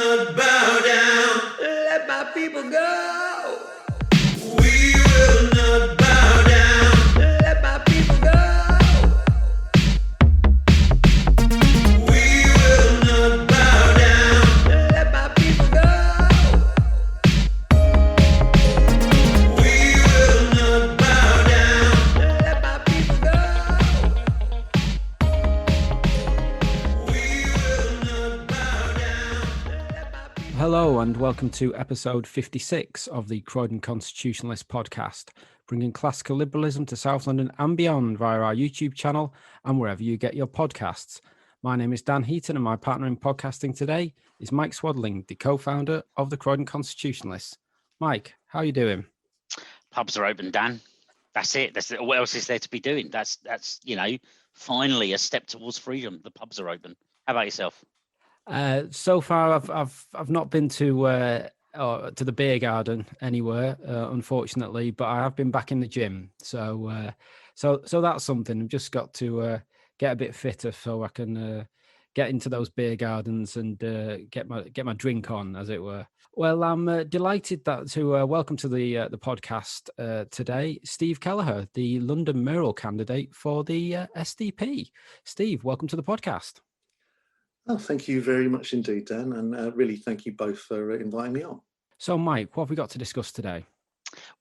not bow down. Let my people go. We will not bow down. Let my people go. We will not bow down. Let my people go. We will not bow down. Let my people go. We will not bow down. Hello and welcome to episode 56 of the Croydon Constitutionalist podcast, bringing classical liberalism to South London and beyond via our YouTube channel and wherever you get your podcasts. My name is Dan Heaton and my partner in podcasting today is Mike Swadling, the co-founder of the Croydon Constitutionalists. Mike, how are you doing? Pubs are open, Dan. That's it. What else is there to be doing? That's finally a step towards freedom. The pubs are open. How about yourself? So far, I've not been to the beer garden anywhere, unfortunately, but I have been back in the gym. So that's something. I've just got to get a bit fitter so I can get into those beer gardens and get my drink on, as it were. Well, I'm delighted to welcome to the podcast today Steve Kelleher, the London Mayoral Candidate for the SDP. Steve, welcome to the podcast. Oh, thank you very much indeed, Dan, and really thank you both for inviting me on. So, Mike, what have we got to discuss today?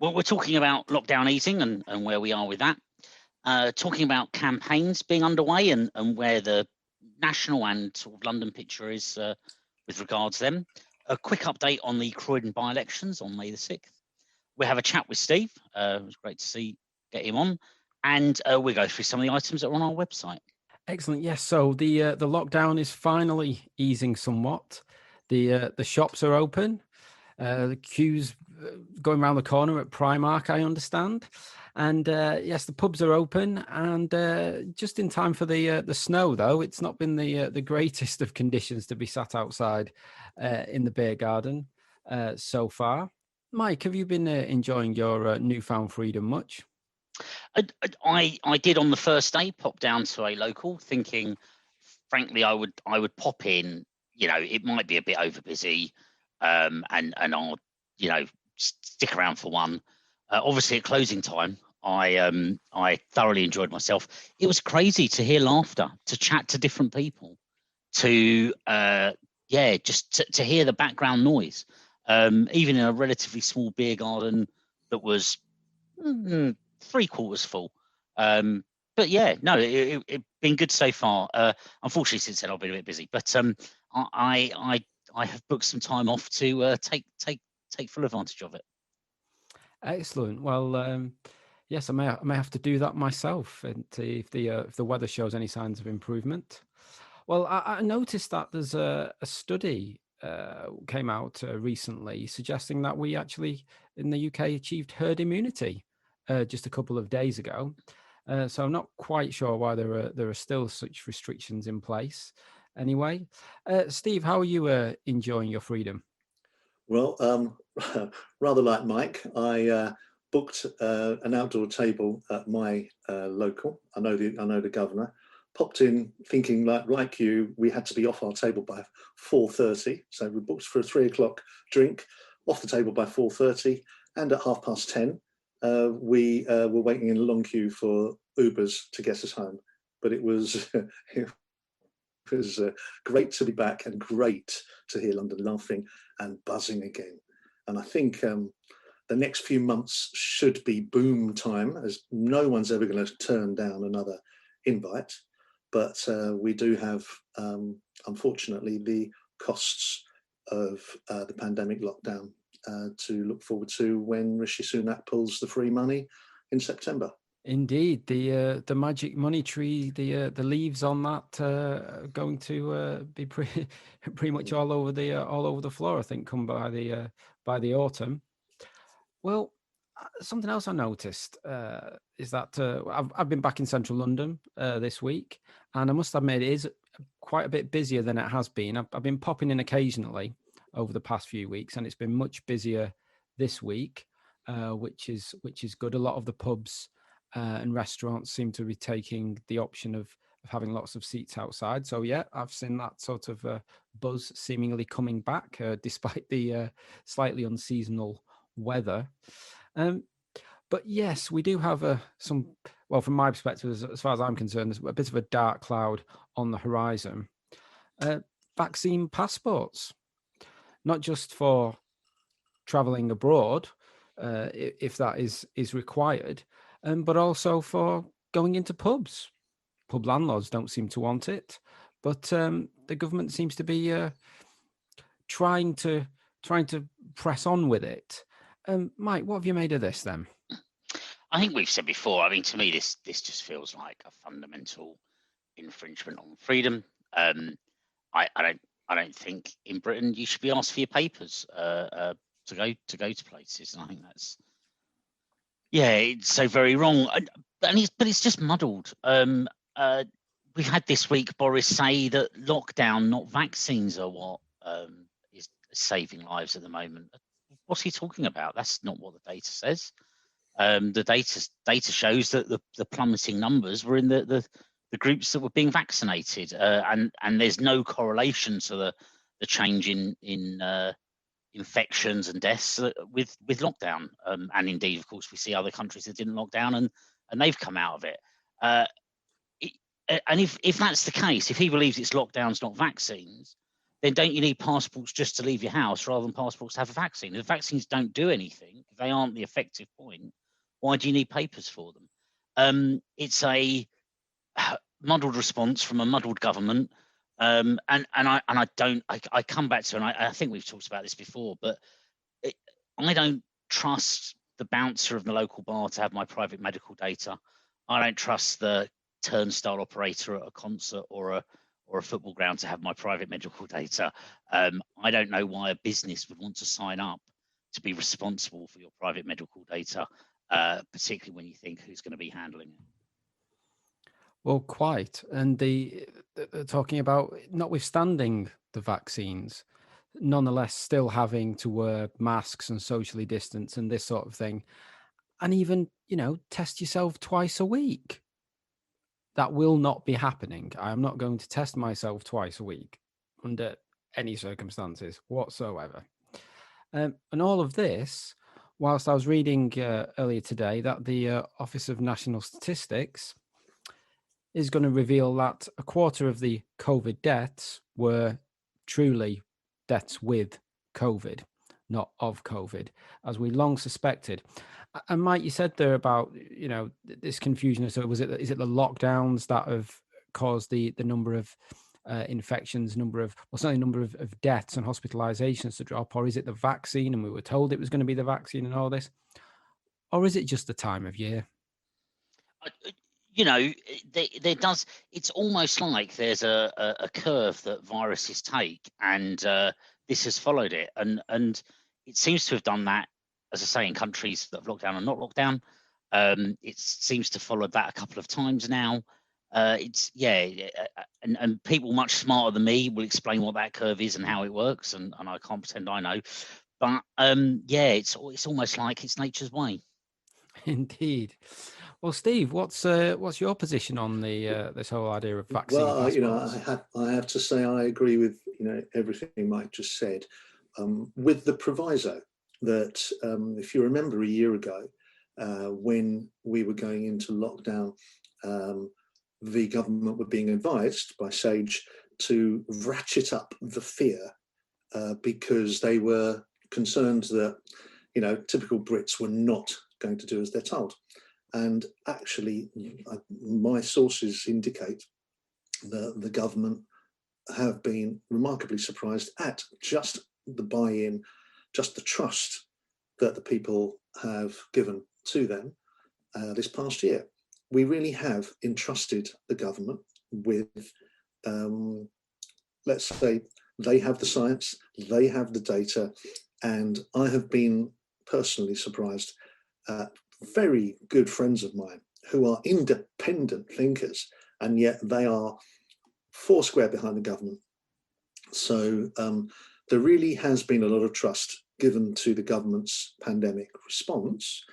Well, we're talking about lockdown easing and where we are with that. Talking about campaigns being underway and where the national and sort of London picture is with regards to them. A quick update on the Croydon By-Elections on May the 6th. We'll have a chat with Steve. It was great to get him on. And we'll go through some of the items that are on our website. Excellent. Yes. So the lockdown is finally easing somewhat. The shops are open. The queues going around the corner at Primark, I understand. And yes, the pubs are open. And just in time for the snow, though, it's not been the greatest of conditions to be sat outside in the beer garden so far. Mike, have you been enjoying your newfound freedom much? I did on the first day pop down to a local, thinking, frankly, I would pop in. It might be a bit over busy, and I'll stick around for one. Obviously, at closing time, I thoroughly enjoyed myself. It was crazy to hear laughter, to chat to different people, to just to hear the background noise, even in a relatively small beer garden that was 3/4 full. But yeah, no, it's been good so far. Unfortunately, since then I've been a bit busy, but I have booked some time off to take full advantage of it. Excellent. Well, yes, I may have to do that myself, and if the weather shows any signs of improvement. Well, I noticed that there's a study came out recently suggesting that we actually in the UK achieved herd immunity just a couple of days ago. So I'm not quite sure why there are still such restrictions in place. Anyway, Steve, how are you enjoying your freedom? Well, rather like Mike, I booked an outdoor table at my local. I know the governor. Popped in thinking like you, we had to be off our table by 4:30. So we booked for a 3 o'clock drink, off the table by 4:30, and at 10:30. We were waiting in a long queue for Ubers to get us home, but it was great to be back and great to hear London laughing and buzzing again. And I think the next few months should be boom time, as no one's ever going to turn down another invite. But we do have, unfortunately, the costs of the pandemic lockdown to look forward to when Rishi Sunak pulls the free money in September. Indeed, the magic money tree, the leaves on that are going to be pretty much all over the floor, I think, come by the autumn. Well, something else I noticed is that I've been back in central London this week, and I must admit it is quite a bit busier than it has been. I've been popping in occasionally over the past few weeks, and it's been much busier this week, which is good. A lot of the pubs and restaurants seem to be taking the option of having lots of seats outside. So yeah, I've seen that sort of buzz seemingly coming back, despite the slightly unseasonal weather. But yes, we do have some, well, from my perspective, as far as I'm concerned, there's a bit of a dark cloud on the horizon. Vaccine passports, not just for traveling abroad, if that is required, but also for going into pubs. Pub landlords don't seem to want it, but the government seems to be trying to press on with it. Mike, what have you made of this then? I think we've said before. I mean, to me, this just feels like a fundamental infringement on freedom. I don't think in Britain you should be asked for your papers to go to places, and I think that's it's so very wrong. But it's just muddled. We've had this week Boris say that lockdown, not vaccines, are what is saving lives at the moment. What's he talking about? That's not what the data says. The data shows that the plummeting numbers were in the groups that were being vaccinated, and there's no correlation to the change in infections and deaths with lockdown. And indeed, of course, we see other countries that didn't lock down and they've come out of it. And if that's the case, if he believes it's lockdowns, not vaccines, then don't you need passports just to leave your house rather than passports to have a vaccine? If vaccines don't do anything, if they aren't the effective point, why do you need papers for them? It's a muddled response from a muddled government, and I come back to, and I think we've talked about this before, but I don't trust the bouncer of the local bar to have my private medical data. I don't trust the turnstile operator at a concert or a football ground to have my private medical data. I don't know why a business would want to sign up to be responsible for your private medical data, particularly when you think who's going to be handling it. Well, quite. And the talking about, notwithstanding the vaccines, nonetheless still having to wear masks and socially distance and this sort of thing, and even, test yourself twice a week. That will not be happening. I am not going to test myself twice a week under any circumstances whatsoever. And all of this, whilst I was reading earlier today that the Office of National Statistics is going to reveal that a quarter of the COVID deaths were truly deaths with COVID, not of COVID, as we long suspected. And Mike, you said there about, this confusion. So is it the lockdowns that have caused the number of infections, number of deaths and hospitalizations to drop, or is it the vaccine? And we were told it was going to be the vaccine and all this, or is it just the time of year? There does. It's almost like there's a curve that viruses take, and this has followed it, and it seems to have done that, as I say, in countries that have locked down and not locked down. It seems to follow that a couple of times now. And people much smarter than me will explain what that curve is and how it works, and I can't pretend I know. But it's almost like it's nature's way. Indeed. Well, Steve, what's your position on the this whole idea of vaccine passports? I have to say I agree with everything Mike just said, with the proviso that if you remember a year ago when we were going into lockdown, the government were being advised by SAGE to ratchet up the fear because they were concerned that typical Brits were not going to do as they're told. And actually, my sources indicate that the government have been remarkably surprised at just the buy-in, just the trust that the people have given to them this past year. We really have entrusted the government with, let's say, they have the science, they have the data, and I have been personally surprised at very good friends of mine who are independent thinkers, and yet they are foursquare behind the government. So there really has been a lot of trust given to the government's pandemic response.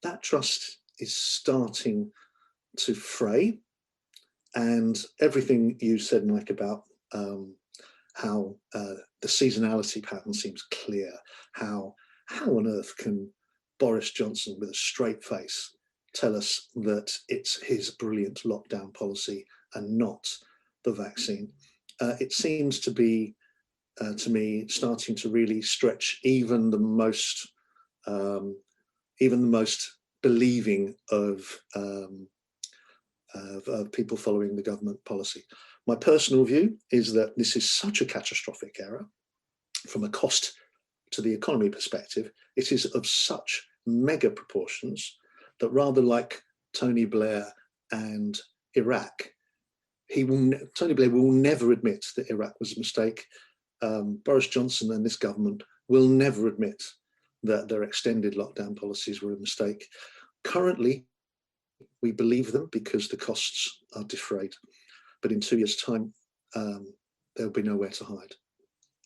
That trust is starting to fray, And everything you said, Mike, about how the seasonality pattern seems clear, how on earth can Boris Johnson with a straight face tell us that it's his brilliant lockdown policy and not the vaccine? It seems to be, to me, starting to really stretch even the most believing of people following the government policy. My personal view is that this is such a catastrophic error from a cost to the economy perspective. It is of such mega proportions that, rather like Tony Blair and Iraq, Tony Blair will never admit that Iraq was a mistake. Boris Johnson and this government will never admit that their extended lockdown policies were a mistake. Currently, we believe them because the costs are defrayed. But in 2 years' time, there'll be nowhere to hide.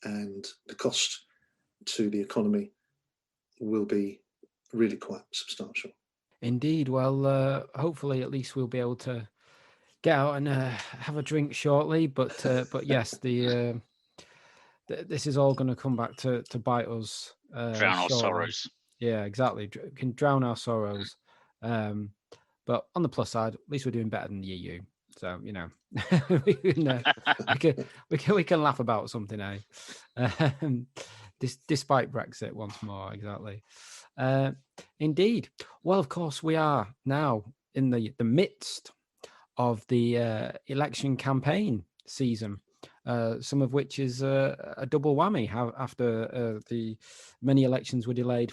And the cost to the economy will be really quite substantial. Indeed. Well, hopefully at least we'll be able to get out and have a drink shortly. But yes, this is all going to come back to bite us. Drown our shortly. sorrows. Yeah, exactly. Can drown our sorrows. But on the plus side, at least we're doing better than the EU. So, you know, we can laugh about something, eh? Despite Brexit once more, exactly. Indeed. Well, of course, we are now in the midst of the election campaign season, some of which is a double whammy after the many elections were delayed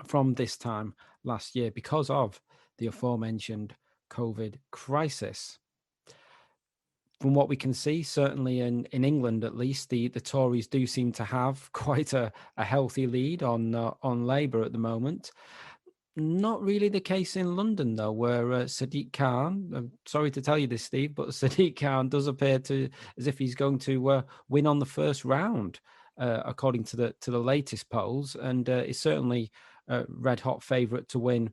from this time last year because of the aforementioned COVID crisis. From what we can see, certainly in England at least, the Tories do seem to have quite a healthy lead on Labour at the moment. Not really the case in London, though, where Sadiq Khan, I'm sorry to tell you this, Steve, but Sadiq Khan does appear as if he's going to win on the first round, according to the latest polls, and is certainly a red-hot favourite to win,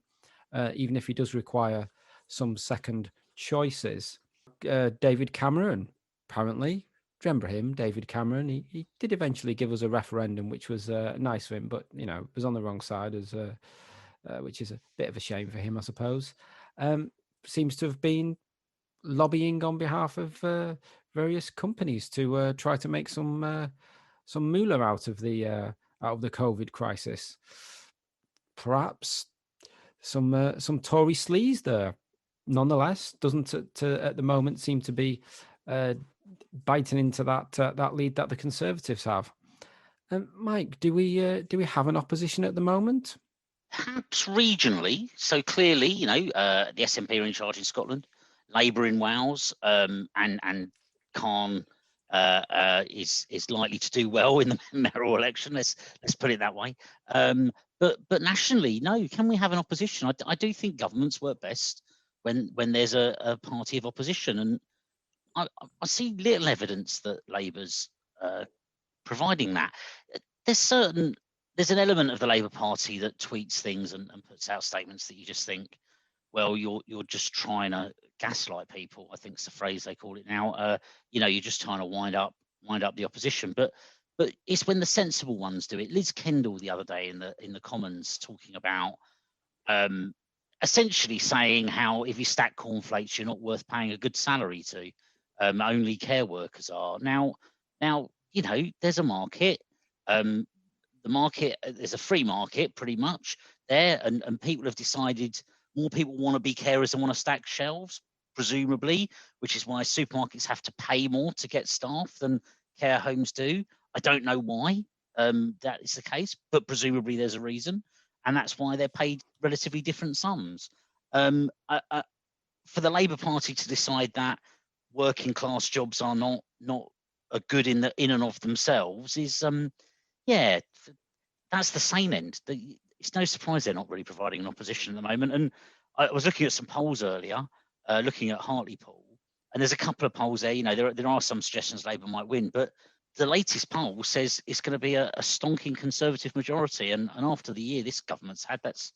even if he does require some second choices. David Cameron, apparently, remember him, David Cameron, he did eventually give us a referendum, which was nice for him, but, you know, was on the wrong side, which is a bit of a shame for him, I suppose. Seems to have been lobbying on behalf of various companies to try to make some moolah out of the COVID crisis. Perhaps some Tory sleaze there. Nonetheless, doesn't at the moment seem to be biting into that lead that the Conservatives have. Mike, do we have an opposition at the moment? Perhaps regionally. So clearly, you know, the SNP are in charge in Scotland, Labour in Wales, and Khan is likely to do well in the mayoral election. Let's put it that way. But nationally, no. Can we have an opposition? I do think governments work best when there's a party of opposition, and I see little evidence that Labour's providing that. There's an element of the Labour Party that tweets things and puts out statements that you just think, well, you're just trying to gaslight people. I think it's the phrase they call it now. You know, you're just trying to wind up the opposition. But it's when the sensible ones do it. Liz Kendall the other day in the Commons talking about essentially saying how if you stack cornflakes, you're not worth paying a good salary to. Only care workers are. Now, you know, there's a market. The market, there's a free market pretty much there, and people have decided more people want to be carers and want to stack shelves, presumably, which is why supermarkets have to pay more to get staff than care homes do. I don't know why that is the case, but presumably there's a reason, and that's why they're paid relatively different sums. For the Labour Party to decide that working class jobs are not a good in and of themselves is that's the sane end. It's no surprise they're not really providing an opposition at the moment. And I was looking at some polls earlier, looking at Hartlepool, and there's a couple of polls there. You know, there are some suggestions Labour might win, but the latest poll says it's going to be a stonking Conservative majority. And after the year this government's had, that's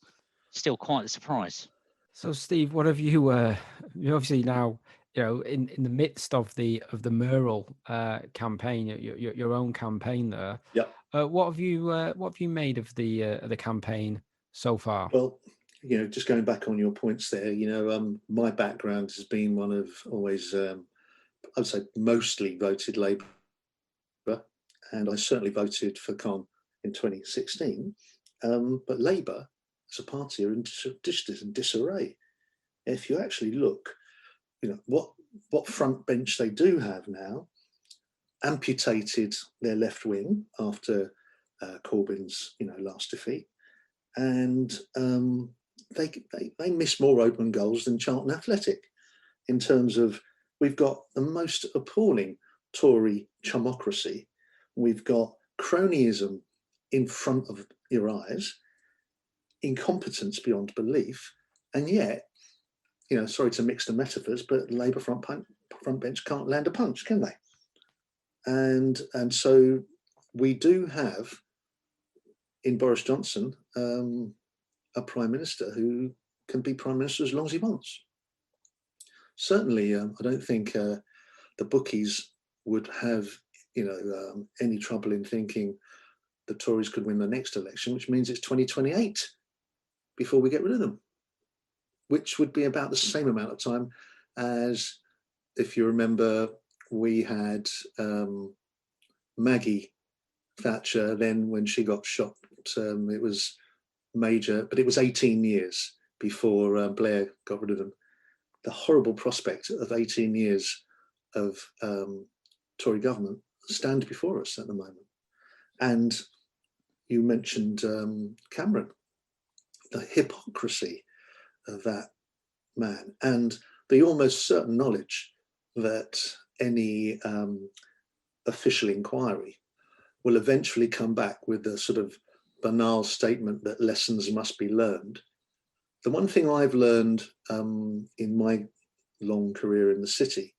still quite a surprise. So, Steve, what have you? You're obviously now in the midst of the mayoral campaign, your own campaign there. Yeah. What have you made of the campaign so far? Well, just going back on your points there, my background has been one of always, I'd say, mostly voted Labour, and I certainly voted for Con in 2016. But Labour, as a party, are in disarray. If you actually look, what front bench they do have now, amputated their left wing after Corbyn's last defeat, and they miss more open goals than Charlton Athletic. In terms of, we've got the most appalling Tory chumocracy, we've got cronyism in front of your eyes, incompetence beyond belief, and yet, sorry to mix the metaphors, but Labour front bench can't land a punch, can they? And so we do have in Boris Johnson a prime minister who can be prime minister as long as he wants. Certainly, I don't think the bookies would have any trouble in thinking the Tories could win the next election, which means it's 2028 before we get rid of them, which would be about the same amount of time as, if you remember, we had Maggie Thatcher. Then when she got shot, it was major, but it was 18 years before Blair got rid of them. The horrible prospect of 18 years of Tory government stand before us at the moment. And you mentioned Cameron, the hypocrisy of that man, and the almost certain knowledge that any official inquiry will eventually come back with a sort of banal statement that lessons must be learned. The one thing I've learned in my long career in the city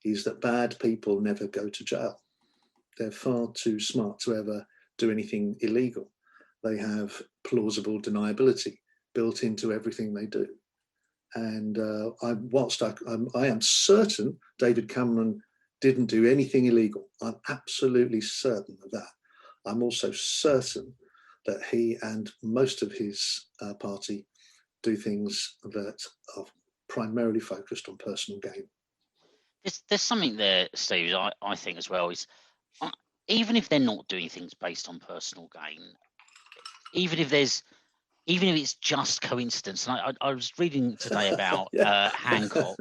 is that bad people never go to jail. They're far too smart to ever do anything illegal. They have plausible deniability built into everything they do. And I am certain David Cameron didn't do anything illegal. I'm absolutely certain of that. I'm also certain that he and most of his party do things that are primarily focused on personal gain. There's something there, Steve, I think as well, is even if they're not doing things based on personal gain, even if it's just coincidence. And I was reading today about Hancock.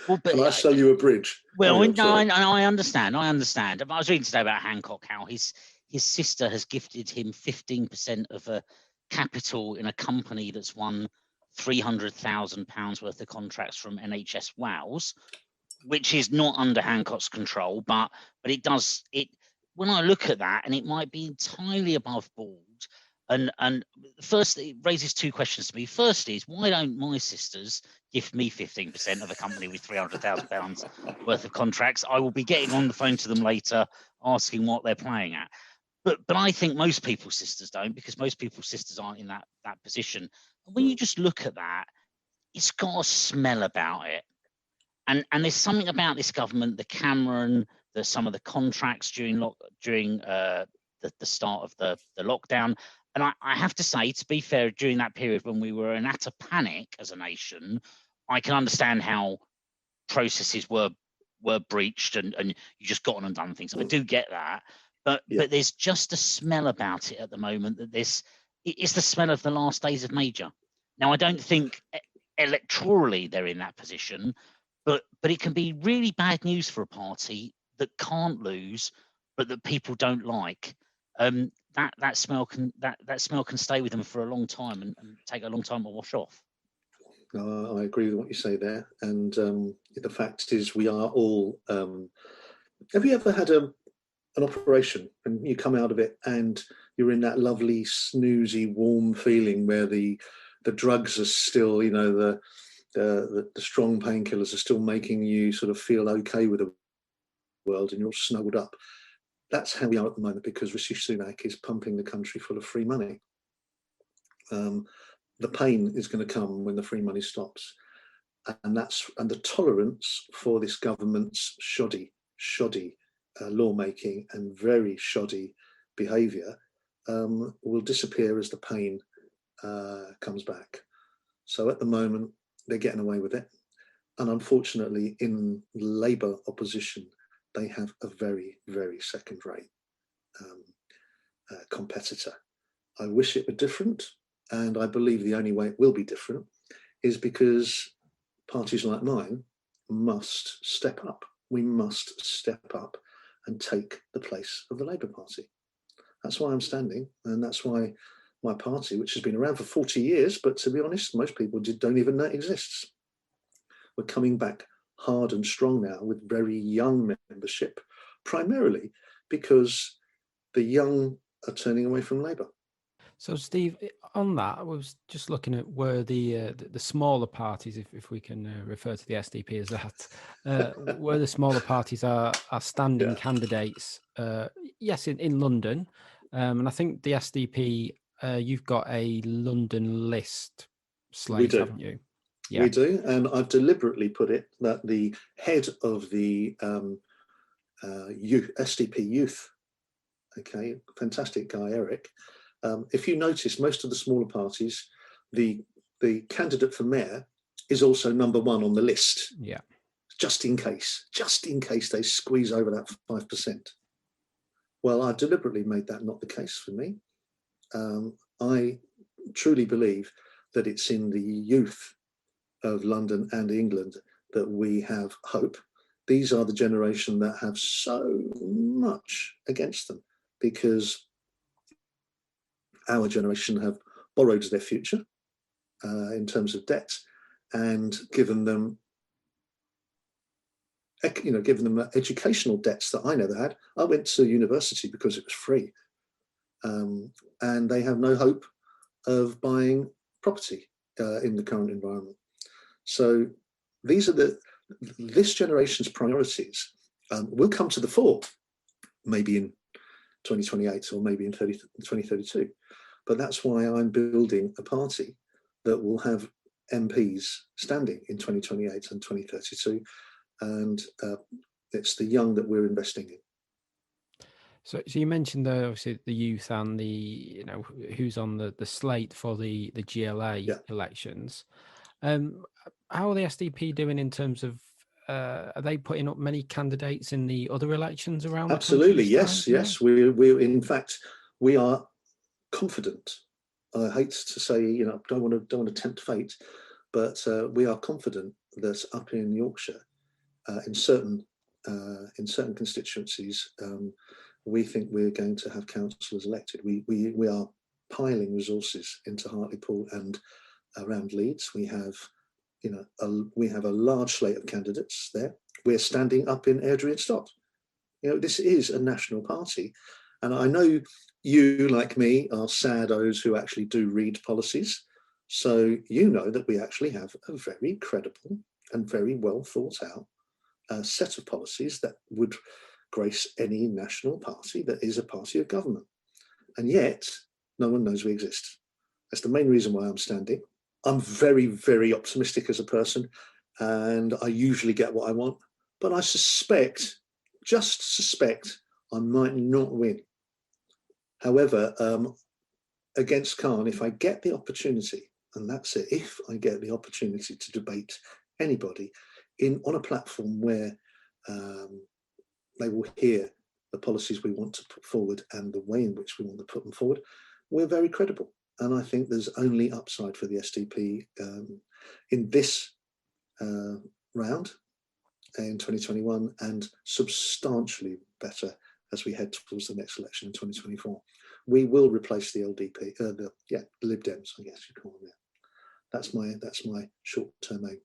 Well, but Can I sell you a bridge? Well, no, I understand. I was reading today about Hancock, how his sister has gifted him 15% of a capital in a company that's won £300,000 worth of contracts from NHS Wales, which is not under Hancock's control, but it does it. When I look at that, and it might be entirely above board. And first, it raises two questions to me. First is, why don't my sisters gift me 15% of a company with £300,000 worth of contracts? I will be getting on the phone to them later, asking what they're playing at. But I think most people's sisters don't, because most people's sisters aren't in that position. And when you just look at that, it's got a smell about it. And there's something about this government, the Cameron, some of the contracts during the start of the lockdown. And I have to say, to be fair, during that period when we were in utter panic as a nation, I can understand how processes were breached and you just got on and done things. I do get that. But there's just a smell about it at the moment that it's the smell of the last days of Major. Now, I don't think electorally they're in that position, but it can be really bad news for a party that can't lose, but that people don't like. That smell can stay with them for a long time and take a long time to wash off. I agree with what you say there. And the fact is, we are all. Have you ever had an operation and you come out of it and you're in that lovely snoozy, warm feeling where the drugs are still, the strong painkillers are still making you sort of feel okay with the world, and you're all snuggled up. That's how we are at the moment, because Rishi Sunak is pumping the country full of free money. The pain is going to come when the free money stops. and the tolerance for this government's shoddy lawmaking and very shoddy behaviour will disappear as the pain comes back. So at the moment, they're getting away with it. And unfortunately, in Labour opposition, they have a very, very second-rate competitor. I wish it were different, and I believe the only way it will be different is because parties like mine must step up. We must step up and take the place of the Labour Party. That's why I'm standing, and that's why my party, which has been around for 40 years, but to be honest, most people don't even know it exists. We're coming back hard and strong now with very young membership, primarily because the young are turning away from Labour. So, Steve, on that, I was just looking at where the smaller parties, if we can refer to the SDP as that, where the smaller parties are standing candidates. Yes, in London, and I think the SDP, you've got a London list slate, haven't you? Yeah. We do, and I've deliberately put it that the head of the SDP Youth, okay, fantastic guy, Eric. If you notice, most of the smaller parties, the candidate for mayor is also number one on the list. Yeah. Just in case they squeeze over that 5%. Well, I deliberately made that not the case for me. I truly believe that it's in the youth of London and England that we have hope. These are the generation that have so much against them because our generation have borrowed their future in terms of debt and given them educational debts that I never had. I went to university because it was free, and they have no hope of buying property in the current environment. So these are this generation's priorities will come to the fore, maybe in 2028 or maybe in 2032. But that's why I'm building a party that will have MPs standing in 2028 and 2032. And it's the young that we're investing in. So you mentioned obviously the youth and who's on the slate for the GLA elections. How are the SDP doing in terms of are they putting up many candidates in the other elections around? Absolutely, yes. We in fact we are confident. I hate to say, don't want to tempt fate, but we are confident that up in Yorkshire, in certain constituencies, we think we're going to have councillors elected. We are piling resources into Hartlepool and around Leeds. We have a large slate of candidates there. We're standing up in Airdrie and Stott. This is a national party, and I know you, like me, are saddos who actually do read policies. So you know that we actually have a very credible and very well thought out set of policies that would grace any national party that is a party of government. And yet, no one knows we exist. That's the main reason why I'm standing. I'm very, very optimistic as a person, and I usually get what I want. But I just suspect, I might not win. However, against Khan, if I get the opportunity, and that's it, if I get the opportunity to debate anybody on a platform where they will hear the policies we want to put forward and the way in which we want to put them forward, we're very credible. And I think there's only upside for the SDP in this round in 2021 and substantially better as we head towards the next election in 2024. We will replace the LDP, the Lib Dems, I guess you call them. Yeah. That's my short-term aim,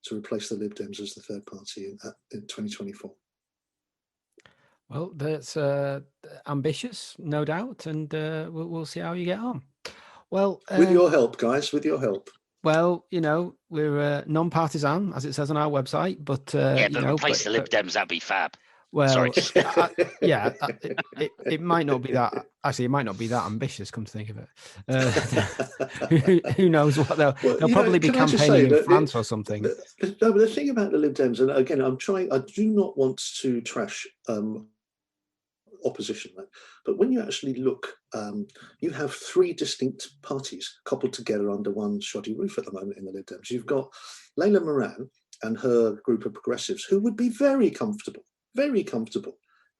to replace the Lib Dems as the third party in 2024. Well, that's ambitious, no doubt, and we'll see how you get on. Well, with your help, guys, with your help. Well, we're non-partisan, as it says on our website, but replace the Lib Dems, that'd be fab. Well, sorry. it might not be that Actually, it might not be that ambitious, come to think of it. Who knows what they'll Well, they'll you know, probably be can I just say campaigning in that France or something. no, but the thing about the Lib Dems, and again, I do not want to trash opposition, right? But when you actually look, you have three distinct parties coupled together under one shoddy roof at the moment in the Lib Dems. You've got Layla Moran and her group of progressives who would be very comfortable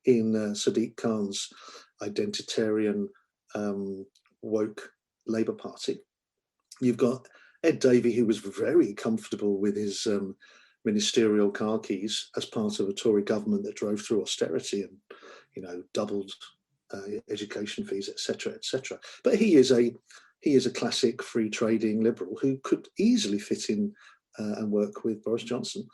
in Sadiq Khan's identitarian, woke Labour Party. You've got Ed Davey, who was very comfortable with his ministerial car keys as part of a Tory government that drove through austerity and, you know, doubled education fees, etc., etc. But he is a classic free trading liberal who could easily fit in and work with Boris Johnson.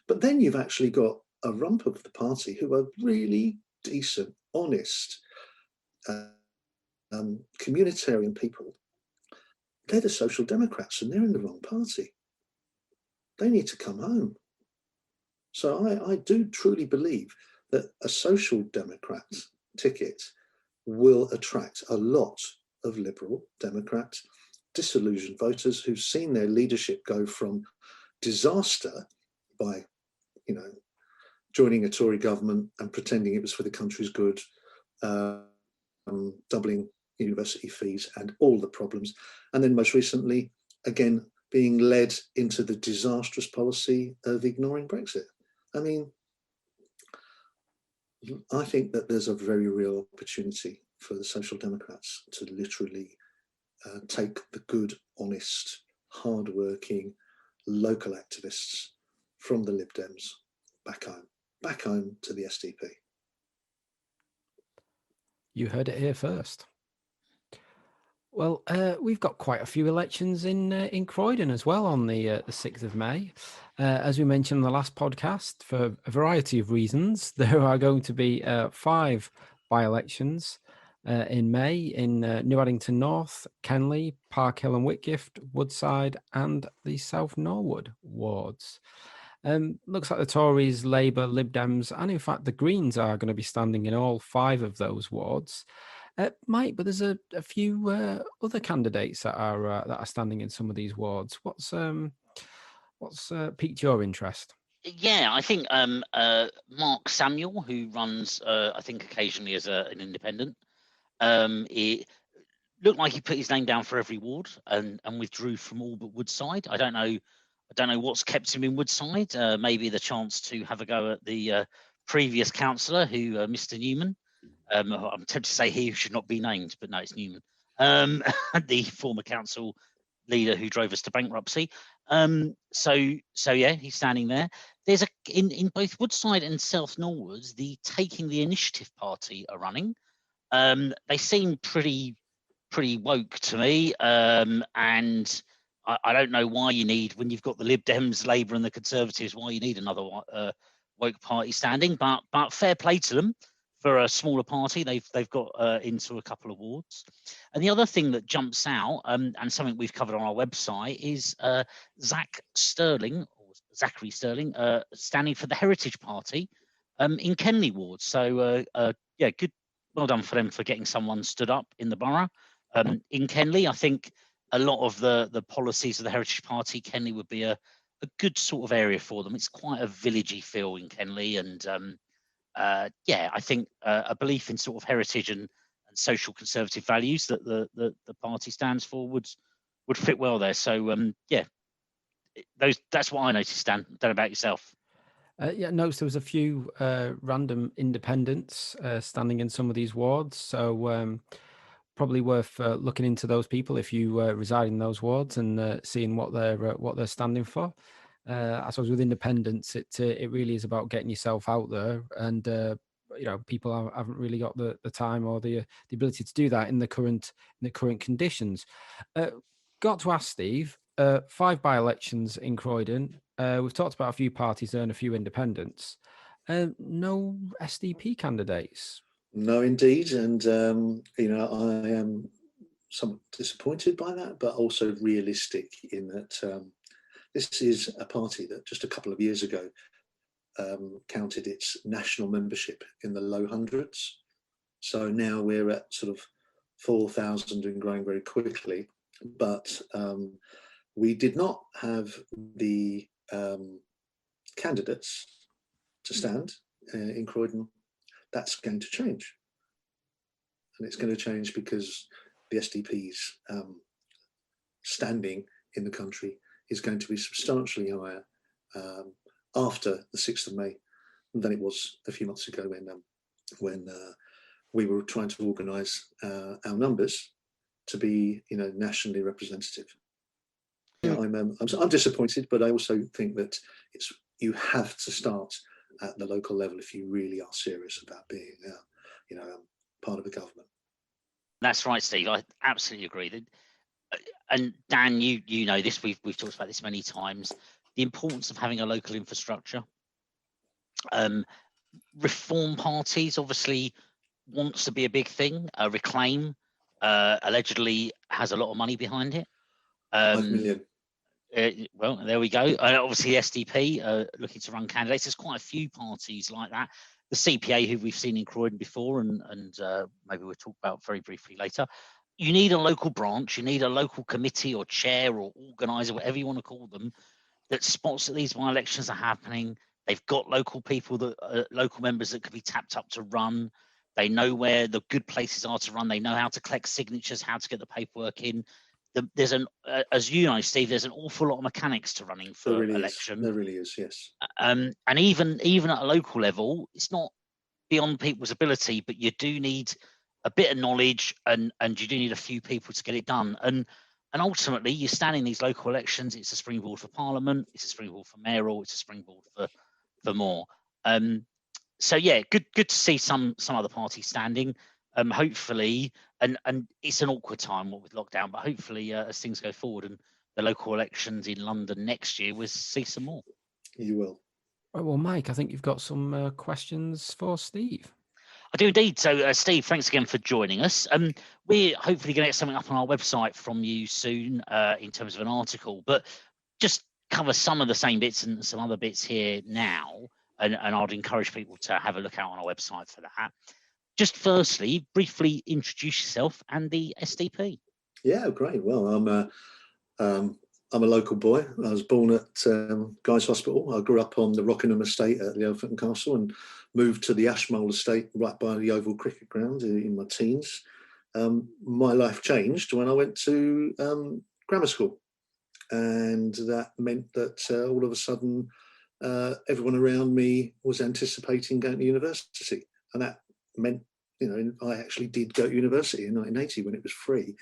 But then you've actually got a rump of the party who are really decent, honest, communitarian people. They're the Social Democrats, and they're in the wrong party. They need to come home. So I do truly believe that a Social Democrat ticket will attract a lot of Liberal Democrat disillusioned voters who've seen their leadership go from disaster by, you know, joining a Tory government and pretending it was for the country's good, doubling university fees and all the problems. And then most recently, again, being led into the disastrous policy of ignoring Brexit. I mean, I think that there's a very real opportunity for the Social Democrats to literally take the good, honest, hard-working local activists from the Lib Dems back home to the SDP. You heard it here first. Well, we've got quite a few elections in Croydon as well on the 6th of May. As we mentioned in the last podcast, for a variety of reasons, there are going to be 5 by-elections in May in New Addington North, Kenley, Park Hill and Whitgift, Woodside and the South Norwood wards. Looks like the Tories, Labour, Lib Dems and in fact the Greens are going to be standing in all 5 of those wards. Mike, but there's a few other candidates that are standing in some of these wards. What's piqued your interest? Yeah, I think Mark Samuel, who runs, I think occasionally as an independent, it looked like he put his name down for every ward and withdrew from all but Woodside. I don't know what's kept him in Woodside. Maybe the chance to have a go at the previous councillor, who Mr. Newman. I'm tempted to say he who should not be named, but no, it's Newman, the former council leader who drove us to bankruptcy. So yeah, he's standing there. There's in both Woodside and South Norwood, the Taking the Initiative Party are running. They seem pretty woke to me, and I don't know why you need, when you've got the Lib Dems, Labour and the Conservatives, why you need another woke party standing, but fair play to them. For a smaller party, they've got into a couple of wards. And the other thing that jumps out, and something we've covered on our website, is Zachary Sterling, standing for the Heritage Party in Kenley ward. So yeah, good, well done for them for getting someone stood up in the borough. In Kenley, I think a lot of the policies of the Heritage Party, Kenley would be a good sort of area for them. It's quite a villagey feel in Kenley, and yeah, I think a belief in sort of heritage and social conservative values that the party stands for would fit well there. So yeah, that's what I noticed, Dan. Don't know about yourself. Yeah, noticed there was a few random independents standing in some of these wards. So probably worth looking into those people if you reside in those wards and seeing what they're standing for. I suppose with independence, it really is about getting yourself out there, and you know, people haven't really got the time or the ability to do that in the current conditions. Got to ask Steve, 5 by-elections in Croydon. We've talked about a few parties there and a few independents. No SDP candidates. No, indeed, and you know, I am somewhat disappointed by that, but also realistic in that. This is a party that just a couple of years ago counted its national membership in the low hundreds. So now we're at sort of 4,000 and growing very quickly. But we did not have the candidates to stand in Croydon. That's going to change. And it's going to change because the SDP's standing in the country is going to be substantially higher after the 6th of May than it was a few months ago when we were trying to organise our numbers to be, nationally representative. Yeah, I'm disappointed, but I also think that you have to start at the local level if you really are serious about being, part of a government. That's right, Steve. I absolutely agree. And Dan, you know this. We've talked about this many times. The importance of having a local infrastructure. Reform parties obviously wants to be a big thing. Reclaim allegedly has a lot of money behind it. 5 million. Well, there we go. Obviously, SDP looking to run candidates. There's quite a few parties like that. The CPA, who we've seen in Croydon before, and maybe we'll talk about very briefly later. You need a local branch. You need a local committee or chair or organizer, whatever you want to call them, that spots that these by-elections are happening. They've got local people, local members that could be tapped up to run. They know where the good places are to run. They know how to collect signatures, how to get the paperwork in. There's as you know, Steve, there's an awful lot of mechanics to running for election. There really is, yes. And even at a local level, it's not beyond people's ability, but you do need a bit of knowledge and you do need a few people to get it done. And ultimately, you stand in these local elections. It's a springboard for Parliament. It's a springboard for mayoral. It's a springboard for more. So yeah, good to see some other parties standing. Hopefully, and it's an awkward time with lockdown, but hopefully as things go forward and the local elections in London next year, we'll see some more. You will. Right, well, Mike, I think you've got some questions for Steve. I do indeed. So, Steve, thanks again for joining us. We're hopefully going to get something up on our website from you soon in terms of an article, but just cover some of the same bits and some other bits here now. And I'd encourage people to have a look out on our website for that. Just firstly, briefly introduce yourself and the SDP. Yeah, great. Well, I'm a local boy. I was born at Guy's Hospital. I grew up on the Rockingham estate at the Elephant and Castle and moved to the Ashmole estate right by the Oval Cricket Ground in my teens. My life changed when I went to grammar school. And that meant that all of a sudden, everyone around me was anticipating going to university. And that meant, I actually did go to university in 1980 when it was free.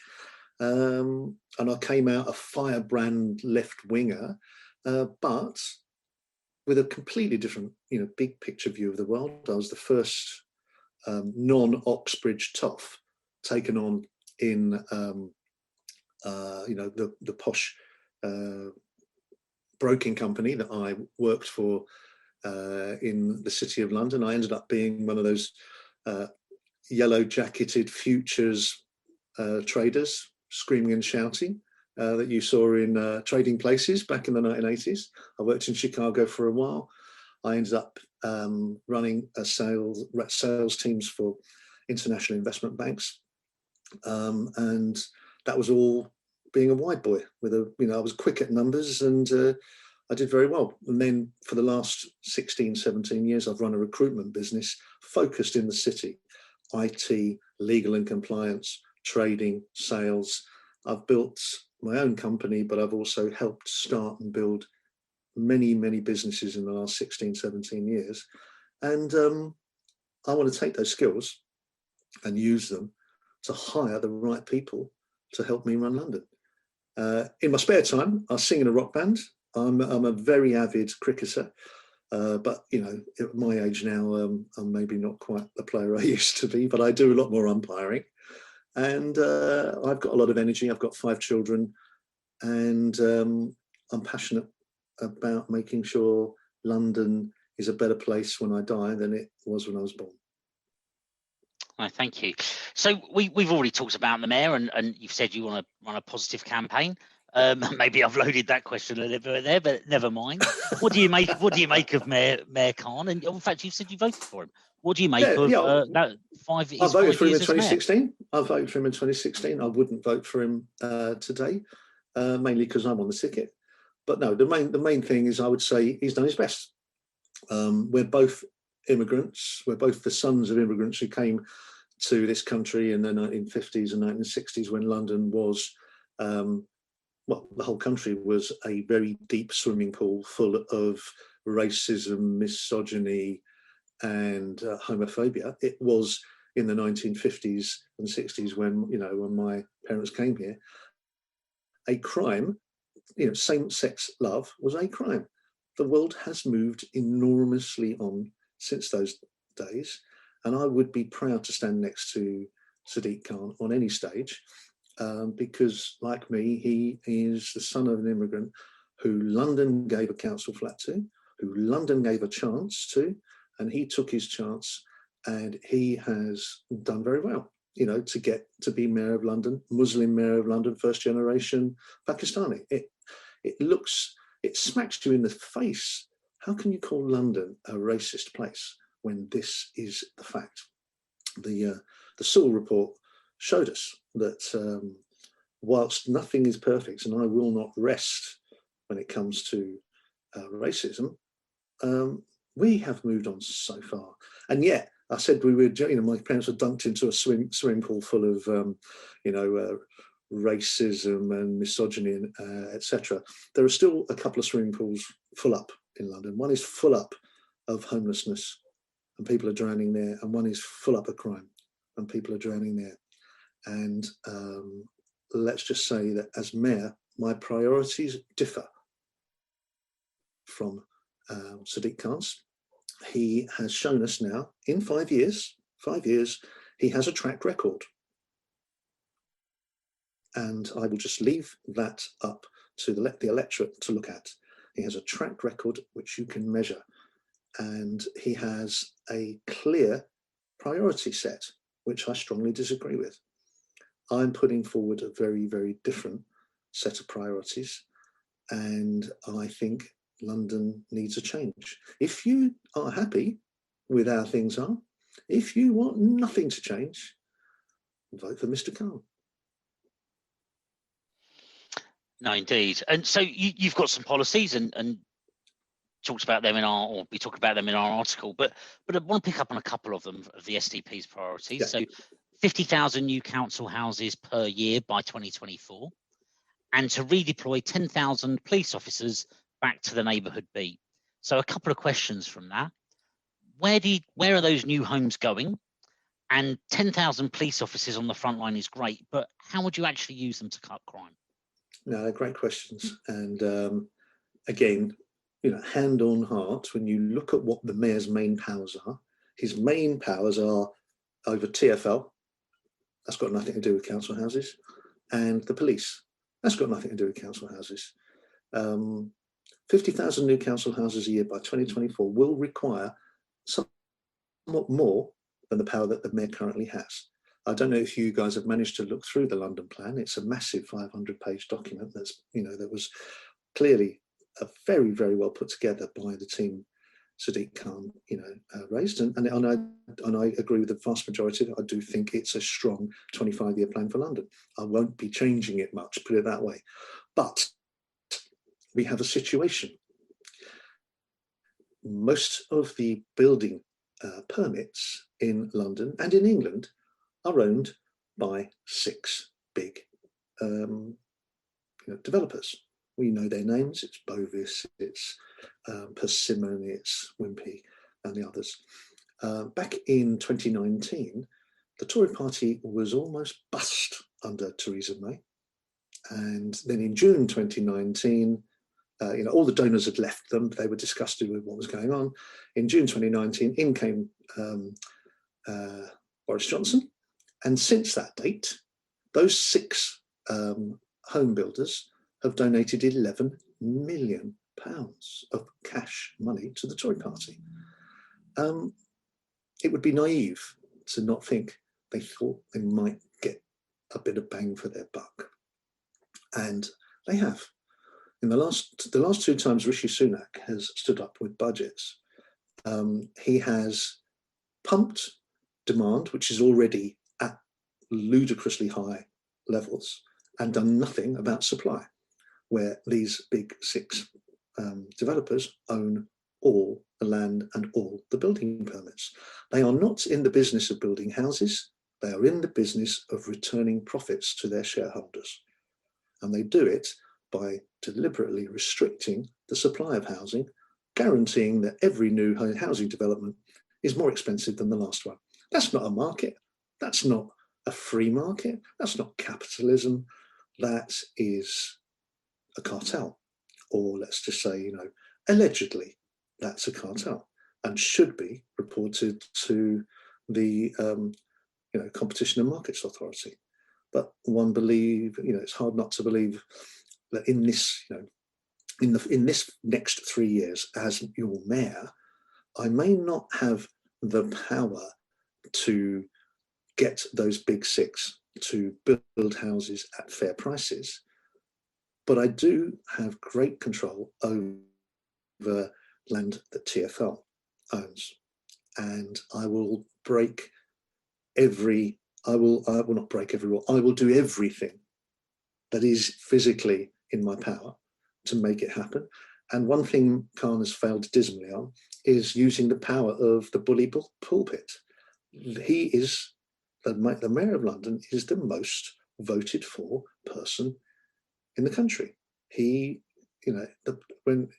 And I came out a firebrand left winger, but with a completely different, big picture view of the world. I was the first non-Oxbridge toff taken on in, the posh broking company that I worked for in the City of London. I ended up being one of those yellow-jacketed futures traders, screaming and shouting that you saw in trading places back in the 1980s. I worked in Chicago for a while. I ended up running sales teams for international investment banks, and that was all being a wide boy. I was quick at numbers and I did very well. And then for the last 16, 17 years, I've run a recruitment business focused in the city: IT, legal and compliance, trading, sales. I've built my own company, but I've also helped start and build many, many businesses in the last 16, 17 years. And I want to take those skills and use them to hire the right people to help me run London. In my spare time, I sing in a rock band. I'm a very avid cricketer, but at my age now, I'm maybe not quite the player I used to be, but I do a lot more umpiring. And I've got a lot of energy. I've got 5 children, and I'm passionate about making sure London is a better place when I die than it was when I was born. Thank you. So we've already talked about the mayor, and you've said you want to run a positive campaign. Maybe I've loaded that question a little bit there, but never mind. What do you make of Mayor Khan? And in fact, you said you voted for him. What do you make of that 5 I voted for him in years as mayor? 2016. I voted for him in 2016. I wouldn't vote for him today, mainly because I'm on the ticket. But no, the main thing is I would say he's done his best. We're both immigrants. We're both the sons of immigrants who came to this country in the 1950s and 1960s when London was, well, the whole country was a very deep swimming pool full of racism, misogyny, and homophobia. It was in the 1950s and 60s when, when my parents came here, a crime, same-sex love was a crime. The world has moved enormously on since those days, and I would be proud to stand next to Sadiq Khan on any stage, because, like me, he is the son of an immigrant who London gave a council flat to, who London gave a chance to, and he took his chance, and he has done very well, to get to be mayor of London, Muslim mayor of London, first generation Pakistani. It smacks you in the face. How can you call London a racist place when this is the fact? The Sewell report showed us that whilst nothing is perfect, and I will not rest when it comes to racism, we have moved on so far. And yet, I said we were, my parents were dunked into a swimming pool full of, racism and misogyny, etc. There are still a couple of swimming pools full up in London. One is full up of homelessness and people are drowning there, and one is full up of crime and people are drowning there. And let's just say that as mayor, my priorities differ from Sadiq Khan's. He has shown us now in 5 years, he has a track record. And I will just leave that up to the electorate to look at. He has a track record which you can measure, and he has a clear priority set, which I strongly disagree with. I'm putting forward a very, very different set of priorities, and I think London needs a change. If you are happy with how things are, if you want nothing to change, vote for Mr. Khan. No, indeed. And so you've got some policies and talked about them we talk about them in our article, but I want to pick up on a couple of them of the SDP's priorities. Yeah. So 50,000 new council houses per year by 2024, and to redeploy 10,000 police officers back to the neighbourhood beat. So a couple of questions from that. Where are those new homes going? And 10,000 police officers on the front line is great, but how would you actually use them to cut crime? No, they're great questions. And again, hand on heart, when you look at what the mayor's main powers are, his main powers are over TfL, that's got nothing to do with council houses, and the police, that's got nothing to do with council houses. 50,000 new council houses a year by 2024 will require somewhat more than the power that the mayor currently has. I don't know if you guys have managed to look through the London plan. It's a massive 500-page document that's, that was clearly very, very well put together by the team Sadiq Khan, raised. And I agree with the vast majority of it. I do think it's a strong 25-year plan for London. I won't be changing it much, put it that way. But we have a situation. Most of the building permits in London and in England are owned by 6 big developers. We know their names. It's Bovis, it's Persimmon, it's Wimpey, and the others. Back in 2019, the Tory party was almost bust under Theresa May. And then in June 2019, all the donors had left them. They were disgusted with what was going on. In June 2019, in came Boris Johnson. And since that date, those 6 home builders have donated £11 million of cash money to the Tory party. It would be naive to not think they thought they might get a bit of bang for their buck. And they have. In the last 2 times Rishi Sunak has stood up with budgets, he has pumped demand, which is already at ludicrously high levels, and done nothing about supply, where these big six developers own all the land and all the building permits. They are not in the business of building houses. They are in the business of returning profits to their shareholders. And they do it by deliberately restricting the supply of housing, guaranteeing that every new housing development is more expensive than the last one. That's not a market. That's not a free market. That's not capitalism. That is a cartel. Or let's just say, allegedly, that's a cartel and should be reported to the Competition and Markets Authority. But one it's hard not to believe that in this, in this next 3 years as your mayor, I may not have the power to get those big six to build houses at fair prices, but I do have great control over land that TfL owns, and I will break every. I will not break every rule. I will do everything that is physically in my power to make it happen. And one thing Khan has failed dismally on is using the power of the bully pulpit. He is the mayor of London is the most voted for person in the country. He, when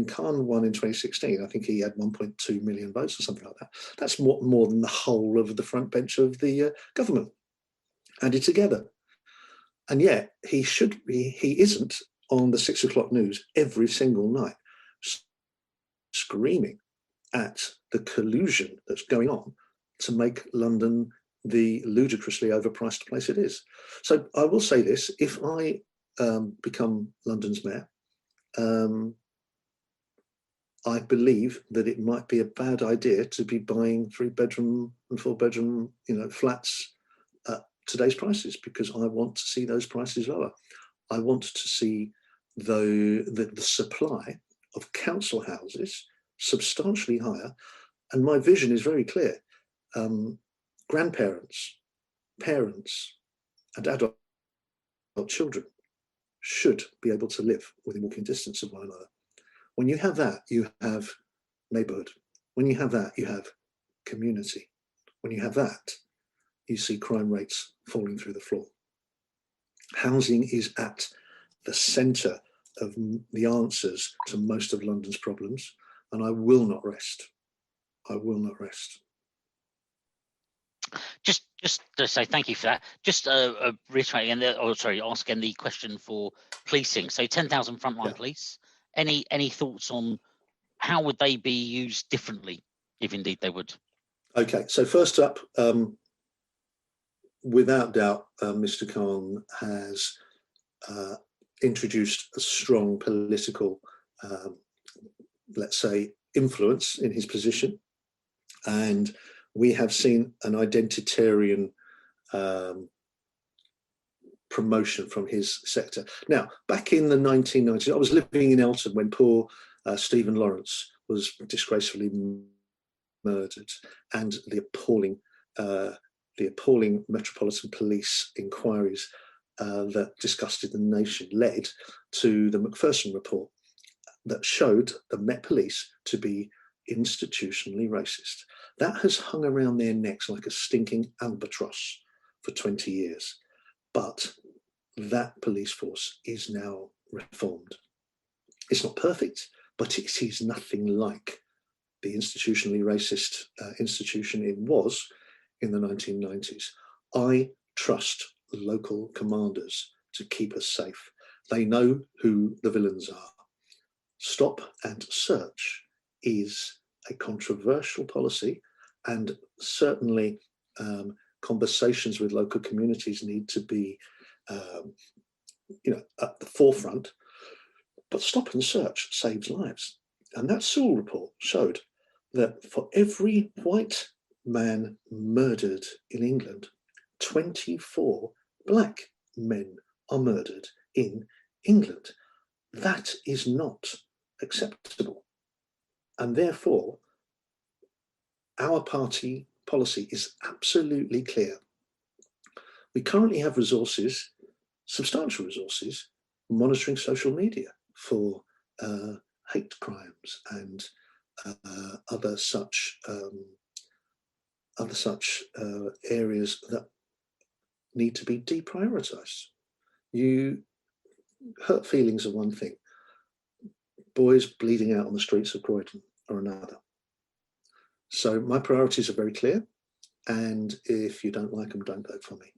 Khan won in 2016, I think he had 1.2 million votes or something like that. That's more than the whole of the front bench of the government added together. And yet he isn't on the 6 o'clock news every single night screaming at the collusion that's going on to make London the ludicrously overpriced place it is. So I will say this: if I become London's mayor, I believe that it might be a bad idea to be buying 3-bedroom and 4-bedroom, flats at today's prices, because I want to see those prices lower. I want to see the supply of council houses substantially higher, and my vision is very clear. Grandparents, parents, and adult children should be able to live within walking distance of one another. When you have that, you have neighbourhood. When you have that, you have community. When you have that, you see crime rates falling through the floor. Housing is at the centre of the answers to most of London's problems, and I will not rest. I will not rest. Just to say thank you for that. Just reiterating, asking the question for policing. So 10,000 frontline police. Any thoughts on how would they be used differently, if indeed they would? Okay, so first up, without doubt, Mr. Khan has introduced a strong political, let's say, influence in his position, and we have seen an identitarian promotion from his sector. Now, back in the 1990s, I was living in Elton when poor Stephen Lawrence was disgracefully murdered, and the appalling Metropolitan Police inquiries that disgusted the nation led to the Macpherson report that showed the Met Police to be institutionally racist. That has hung around their necks like a stinking albatross for 20 years. But that police force is now reformed. It's not perfect, but it is nothing like the institutionally racist institution it was in the 1990s. I trust local commanders to keep us safe. They know who the villains are. Stop and search is a controversial policy, and certainly conversations with local communities need to be at the forefront. But stop and search saves lives. And that Sewell report showed that for every white man murdered in England, 24 black men are murdered in England. That is not acceptable. And therefore, our party policy is absolutely clear. We currently have resources, substantial resources, monitoring social media for hate crimes and other such areas that need to be deprioritized. Hurt feelings are one thing. Boys bleeding out on the streets of Croydon are another. So my priorities are very clear. And if you don't like them, don't vote for me.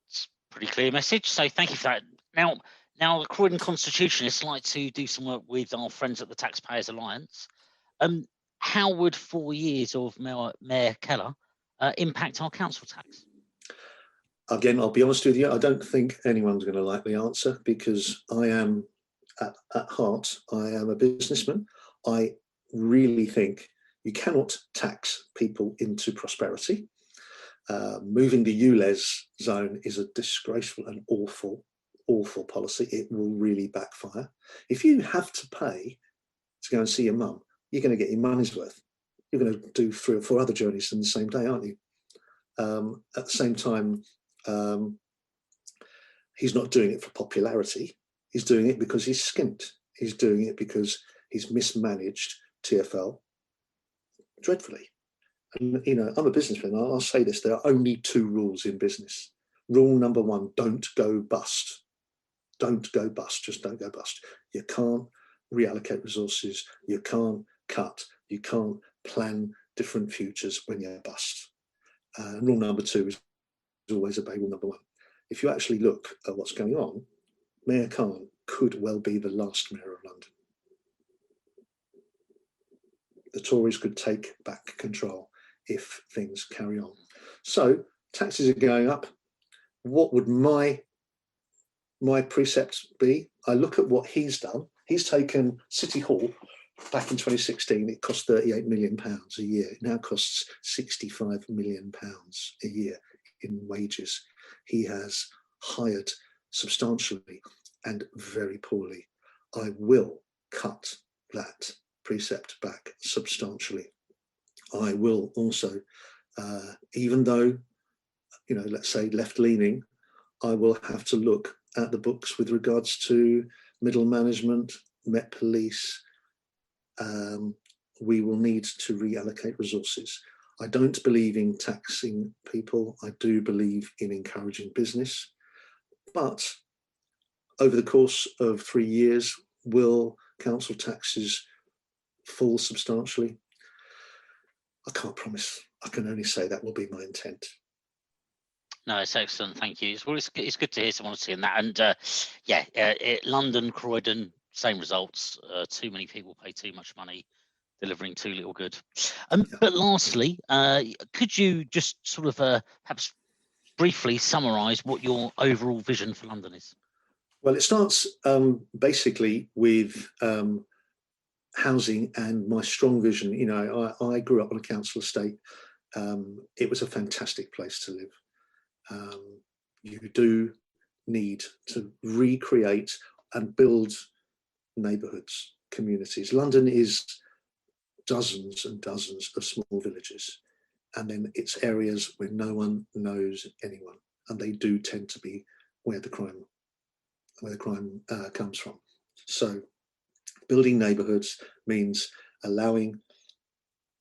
It's a pretty clear message. So thank you for that. Now the Croydon Constitutionists like to do some work with our friends at the Taxpayers Alliance. How would 4 years of Mayor Kelleher impact our council tax? Again, I'll be honest with you, I don't think anyone's going to like the answer, because I am, at heart, I am a businessman. I really think you cannot tax people into prosperity. Moving the ULEZ zone is a disgraceful and awful policy. It will really backfire. If you have to pay to go and see your mum, you're going to get your money's worth. You're going to do 3 or 4 other journeys in the same day, aren't you? At the same time, he's not doing it for popularity. He's doing it because he's skint. He's doing it because he's mismanaged TfL dreadfully. And, you know, I'm a businessman. I'll say this: there are only 2 rules in business. Rule number 1: don't go bust. Don't go bust. Just don't go bust. You can't reallocate resources. You can't cut. You can't plan different futures when you're bust. And rule number 2 is always obey rule number 1. If you actually look at what's going on, Mayor Khan could well be the last mayor of London. The Tories could take back control if things carry on. So taxes are going up. What would my precept be? I look at what he's done. He's taken City Hall back in 2016. It cost £38 million a year. It now costs £65 million a year in wages. He has hired substantially and very poorly. I will cut that precept back substantially. I will also, even though, you know, let's say left-leaning, I will have to look at the books with regards to middle management, Met Police. We will need to reallocate resources. I don't believe in taxing people. I do believe in encouraging business. But over the course of 3 years, will council taxes fall substantially? I can't promise. I can only say that will be my intent. No, it's excellent. Thank you. It's good to hear someone saying that. And London, Croydon, same results. Too many people pay too much money, delivering too little good. But lastly, could you just sort of perhaps briefly summarise what your overall vision for London is? Well, it starts basically with housing and my strong vision. You know, I grew up on a council estate. It was a fantastic place to live. You do need to recreate and build neighbourhoods, communities. London is dozens and dozens of small villages, and then it's areas where no one knows anyone, and they do tend to be where the crime comes from. So building neighbourhoods means allowing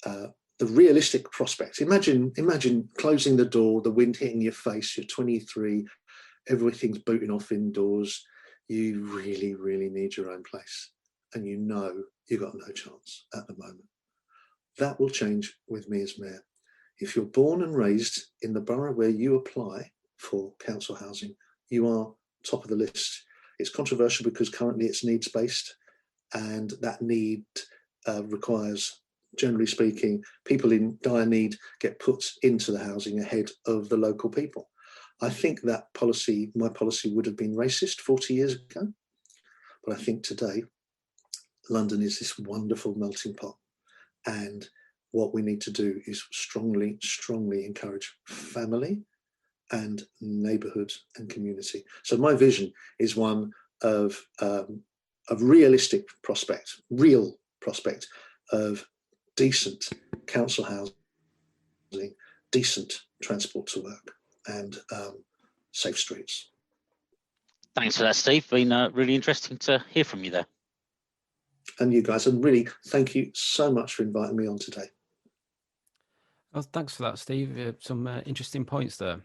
the realistic prospect. Imagine closing the door, the wind hitting your face, you're 23, everything's booting off indoors, you really, really need your own place, and you know you've got no chance at the moment. That will change with me as mayor. If you're born and raised in the borough where you apply for council housing, you are top of the list. It's controversial because currently it's needs-based, and that need requires, generally speaking, people in dire need get put into the housing ahead of the local people. I think that policy, my policy, would have been racist 40 years ago, but I think today London is this wonderful melting pot, and what we need to do is strongly encourage family and neighbourhood and community. So my vision is one of a realistic prospect, real prospect of decent council housing, decent transport to work, and safe streets. Thanks for that, Steve. Been really interesting to hear from you there. And you guys, and really thank you so much for inviting me on today. Well, thanks for that, Steve. Some interesting points there.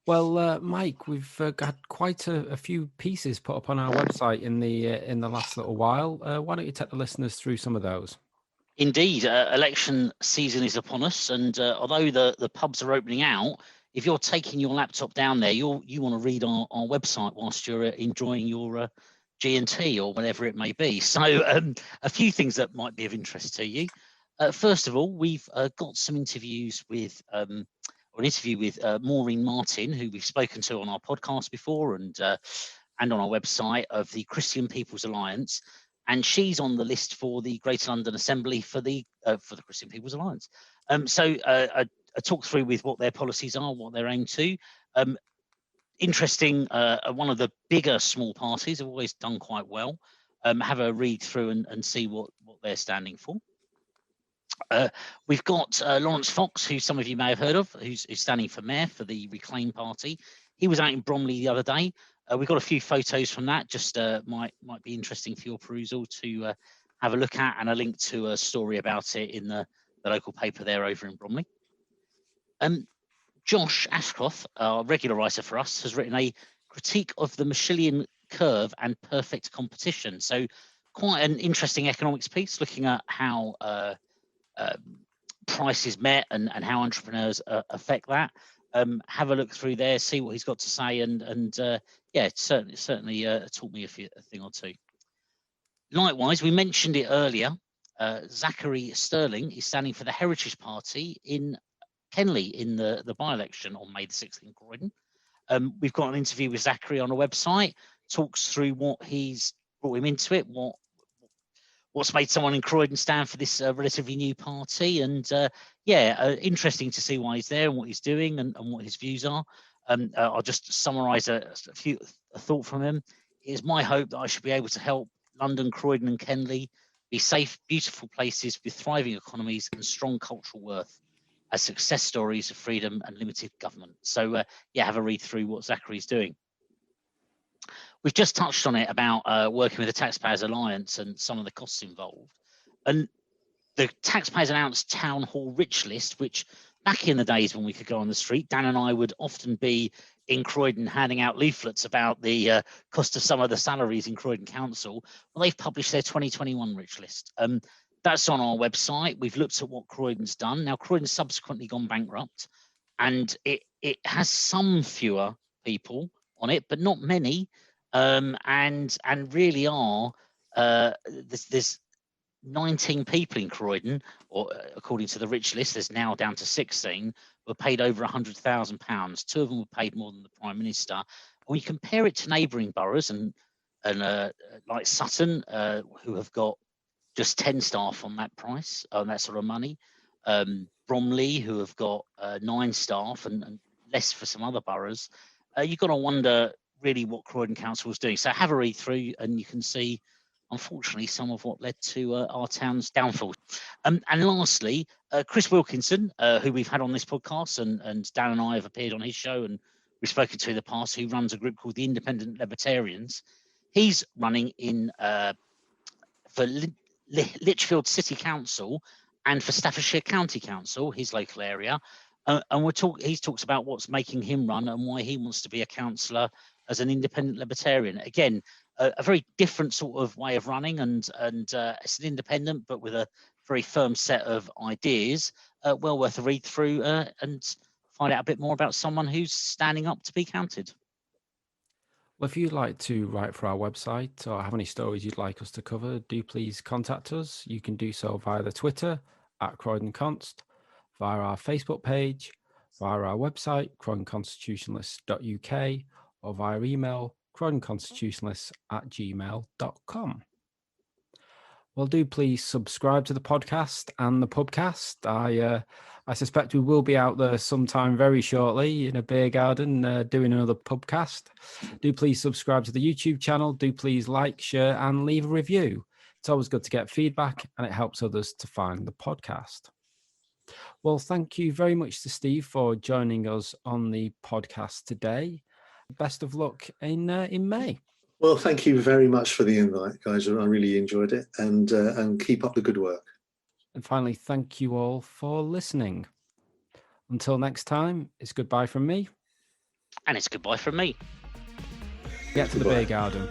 Well, Mike, we've got quite a few pieces put up on our website in the last little while. Why don't you take the listeners through some of those? Indeed, election season is upon us, and although the pubs are opening out, if you're taking your laptop down there, you want to read our website whilst you're enjoying your G&T or whatever it may be. So a few things that might be of interest to you. First of all, we've got some interviews with, or an interview with Maureen Martin, who we've spoken to on our podcast before and on our website, of the Christian People's Alliance. And she's on the list for the Greater London Assembly for the Christian People's Alliance. So a talk through with what their policies are, what they're aimed to. Interesting, one of the bigger small parties have always done quite well. Have a read through and see what they're standing for. We've got Lawrence Fox, who some of you may have heard of, who's standing for mayor for the Reclaim Party. He was out in Bromley the other day. We've got a few photos from that, just might be interesting for your perusal to have a look at, and a link to a story about it in the local paper there over in Bromley. Josh Ashcroft, our regular writer for us, has written a critique of the Michelin curve and perfect competition. So quite an interesting economics piece, looking at how price is met and how entrepreneurs affect that. Have a look through there, see what he's got to say, and yeah, certainly taught me a thing or two. Likewise, we mentioned it earlier, Zachary Sterling is standing for the Heritage Party in Kenley in the by-election on May the 6th in Croydon. We've got an interview with Zachary on our website, talks through what he's brought him into it, what's made someone in Croydon stand for this relatively new party, and yeah, interesting to see why he's there and what he's doing and what his views are. I'll just summarise a thought from him. It is my hope that I should be able to help London, Croydon and Kenley be safe, beautiful places with thriving economies and strong cultural worth as success stories of freedom and limited government. So yeah, have a read through what Zachary's doing. We've just touched on it about working with the Taxpayers Alliance and some of the costs involved. And the Taxpayers Alliance Town Hall Rich List, which back in the days when we could go on the street, Dan and I would often be in Croydon handing out leaflets about the cost of some of the salaries in Croydon Council. Well, they've published their 2021 Rich List. That's on our website. We've looked at what Croydon's done. Now, Croydon's subsequently gone bankrupt, and it has some fewer people on it, but not many. And really are there's 19 people in Croydon, or according to the Rich List, there's now down to 16, were paid over £100,000. 2 of them were paid more than the Prime Minister. When you compare it to neighbouring boroughs and like Sutton, who have got just 10 staff on that price, on that sort of money, Bromley, who have got 9 staff and less for some other boroughs, you've got to wonder really what Croydon Council was doing. So have a read through and you can see, unfortunately, some of what led to our town's downfall. And lastly, Chris Wilkinson, who we've had on this podcast, and Dan and I have appeared on his show and we've spoken to in the past, who runs a group called the Independent Libertarians. He's running in for Lichfield City Council and for Staffordshire County Council, his local area. And he's talked about what's making him run and why he wants to be a councillor as an independent libertarian. Again, a very different sort of way of running, and it's an independent, but with a very firm set of ideas. Well worth a read through and find out a bit more about someone who's standing up to be counted. Well, if you'd like to write for our website or have any stories you'd like us to cover, do please contact us. You can do so via the Twitter @CroydonConst, via our Facebook page, via our website, croydonconstitutionalists.uk, or via email, croydonconstitutionalists@gmail.com. Well, do please subscribe to the podcast and the pubcast. I suspect we will be out there sometime very shortly in a beer garden doing another pubcast. Do please subscribe to the YouTube channel. Do please like, share, and leave a review. It's always good to get feedback, and it helps others to find the podcast. Well, thank you very much to Steve for joining us on the podcast today. Best of luck in May. Well, thank you very much for the invite, guys. I really enjoyed it, and keep up the good work. And finally, thank you all for listening. Until next time, it's goodbye from me. And it's goodbye from me. Get to the Goodbye. beer garden.